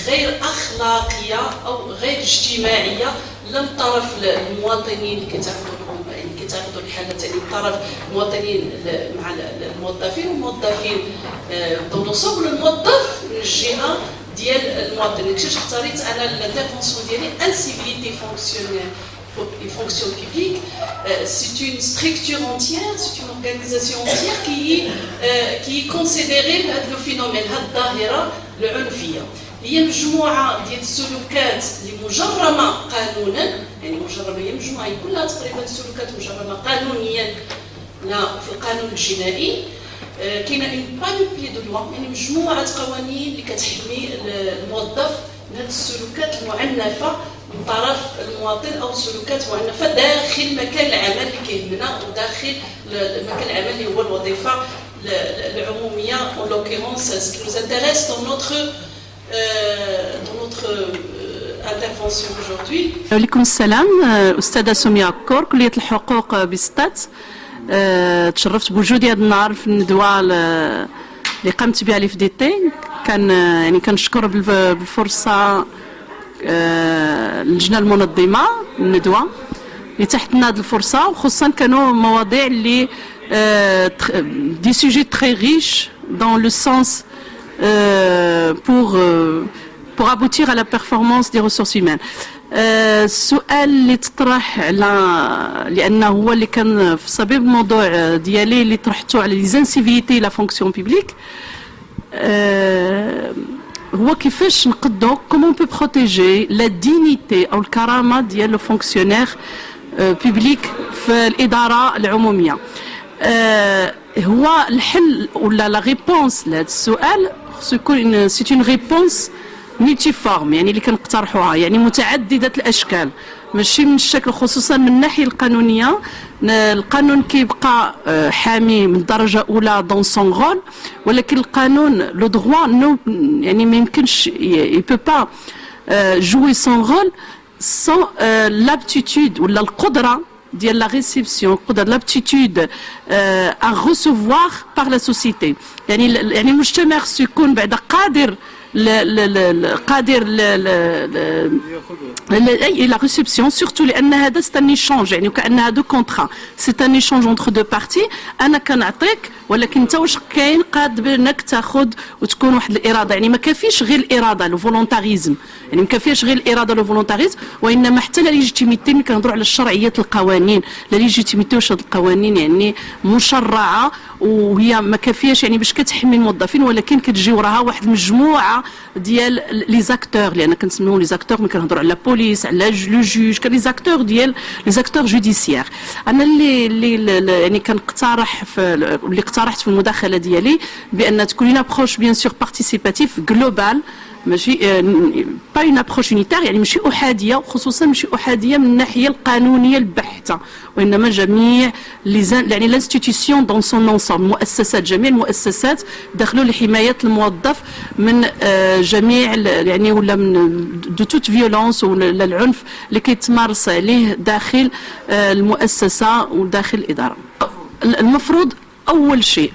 غير أخلاقية أو غير اجتماعية لا من طرف المواطنين اللي كيتاخذوا الحالة، يعني من طرف المواطنين مع الموظفين والموظفين دونوسوم، ولا الموظف من الجهة ديال المواطن. كيفاش اختاريت انا l'intervention ديالي انسيفيليتي فونكسيونيل et fonction publique, c'est une structure entière, c'est une organisation entière qui est considérée le phénomène هذه الظاهرة العنفية. هي مجموعة ديال السلوكات اللي مجرمة قانونا، يعني مجرمة، هي مجموعة كلها تقريبا سلوكات مجرمة قانونيا في القانون الجنائي. كاينه اون بانوبلي دو لوا، يعني مجموعة قوانين اللي كتحمي الموظف من هذه السلوكات المعنفة من طرف المواطن او سلوكات معنفه داخل مكان العمل اللي كيهمنا، وداخل مكان العمل اللي هو الوظيفه العموميه. en l'occurrence ce qui nous intéresse dans notre intervention aujourd'hui. عليكم السلام. استاذه سميه كور، كليه الحقوق بستات. تشرفت بوجودي هذا النهار في الندوه اللي قامت بها الاف دي تي. يعني كنشكر بالفرصه اللجنه المنظمه الندوه اللي تحت لنا هذه الفرصه، وخصوصا كانوا مواضيع اللي دي سوجي تري ريش دون لو سونس pour aboutir à la performance des ressources humaines. السؤال اللي تطرح على لانه هو اللي كان في صبيب الموضوع ديالي اللي طرحته على لي زانسيفيتي لا فونكسيون بيبليك، هو كيفاش نقدروا كومون بو بروتيجي لا دينيتي او الكرامه ديال لو فونكسيونير بيبليك في الاداره العموميه. هو الحل ولا لا ريبونس لهذا السؤال خصو يكون سي اون ريبونس ميتيفورم، يعني اللي كنقترحوها يعني متعدده الاشكال، ماشي من الشكل، خصوصا من الناحيه القانونيه. القانون كيبقى حامي من الدرجه الاولى دون سون رول، ولكن القانون لو دروا نو يعني ما يمكنش يي بو با جوي سون رول سون لابتيتود ولا القدره ديال لا ريسيبسيون، القدره لابتيتود ا ريسيفوار بار لا سوسيتي. يعني المجتمع خصو يكون بعدا قادر قادر la réception، surtout لان هذا c'est un échange، يعني وكأن هذا كونترا، c'est un échange entre deux parties. انا كنعطيك ولكن انت واش كاين قادر انك تاخذ وتكون واحد الاراده، يعني ما كافيش غير الاراده لو فولونتاريزم، يعني ما كافيش غير الاراده لو فولونتاريزم، وانما حتى لا ليجيتيميتي. ملي كنهضروا على الشرعيه القوانين، لا ليجيتيميتي واش هاد القوانين يعني مشرعه وهي ما كافياش يعني باش كتحمي الموظفين، ولكن كتجي وراها واحد المجموعه ديال لي زاكتور، لان كنسميوهم لي زاكتور ملي كنهضروا على لا بوليس على لو جوج، كان لي زاكتور ديال لي زاكتور جوديسيير. انا اللي يعني كنقترح اللي اقترحت في المداخله ديالي بان تكون اون ابروش بيان سور بارتيسيباتيف جلوبال، ماشي با اون ابروش يونيتير، يعني ماشي احاديه، وخصوصا ماشي احاديه من الناحيه القانونيه البحته، وانما جميع يعني لانستيتيسيون دون سون انسومبل، مؤسسات، جميع المؤسسات دخلوا لحمايه الموظف من جميع يعني ولا من دو توت فيولونس ولا العنف اللي كيتمارس عليه داخل المؤسسه وداخل الاداره. المفروض اول شيء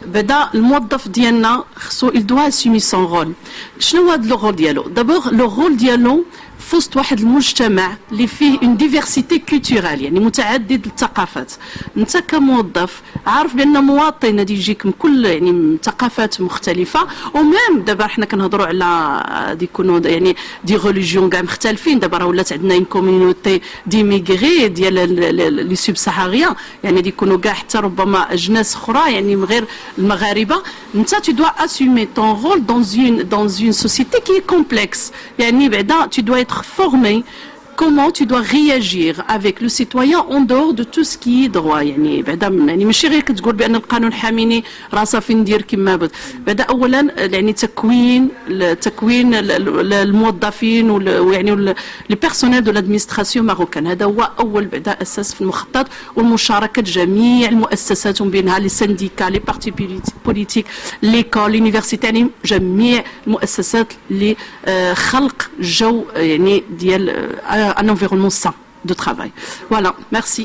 بدا الموظف ديالنا خصو il doit assumer son rôle. شنو هذا لو رول ديالو؟ دابور لو رول ديالو في وسط واحد المجتمع اللي فيه اون ديفيرسيتي كولتورال، يعني متعدد الثقافات. انت كموظف عارف بان مواطن غادي يجيك من كل يعني ثقافات مختلفه، وميم دابا حنا كنهضروا على يكونوا يعني دي ريليجيون كاع مختلفين. دابا راه ولات عندنا اون كوميونيتي ديميغري ديال لي سوب ساهاريان، يعني يكونوا كاع حتى ربما اجناس اخرى يعني غير المغاربه. انت tu dois assumer ton rôle dans une société qui est complexe، يعني بعدا tu dois être formé comment tu dois réagir avec le citoyen en dehors de tout ce qui est droit. يعني بعدا يعني ماشي غير كتقول بان القانون حاميني راه صافي ندير كما بغيت. بعدا اولا يعني تكوين الموظفين ويعني لي بيرسونيل دو لادمينستراسيون ماروكان، هذا هو اول بعدا اساس في المخطط، والمشاركه جميع المؤسسات ومن بينها لي سانديكا، لي بارتي بوليتيك، ليكول، لونيفرسيتي، يعني جميع المؤسسات اللي خلق جو يعني ديال un environnement sain de travail. Voilà, merci.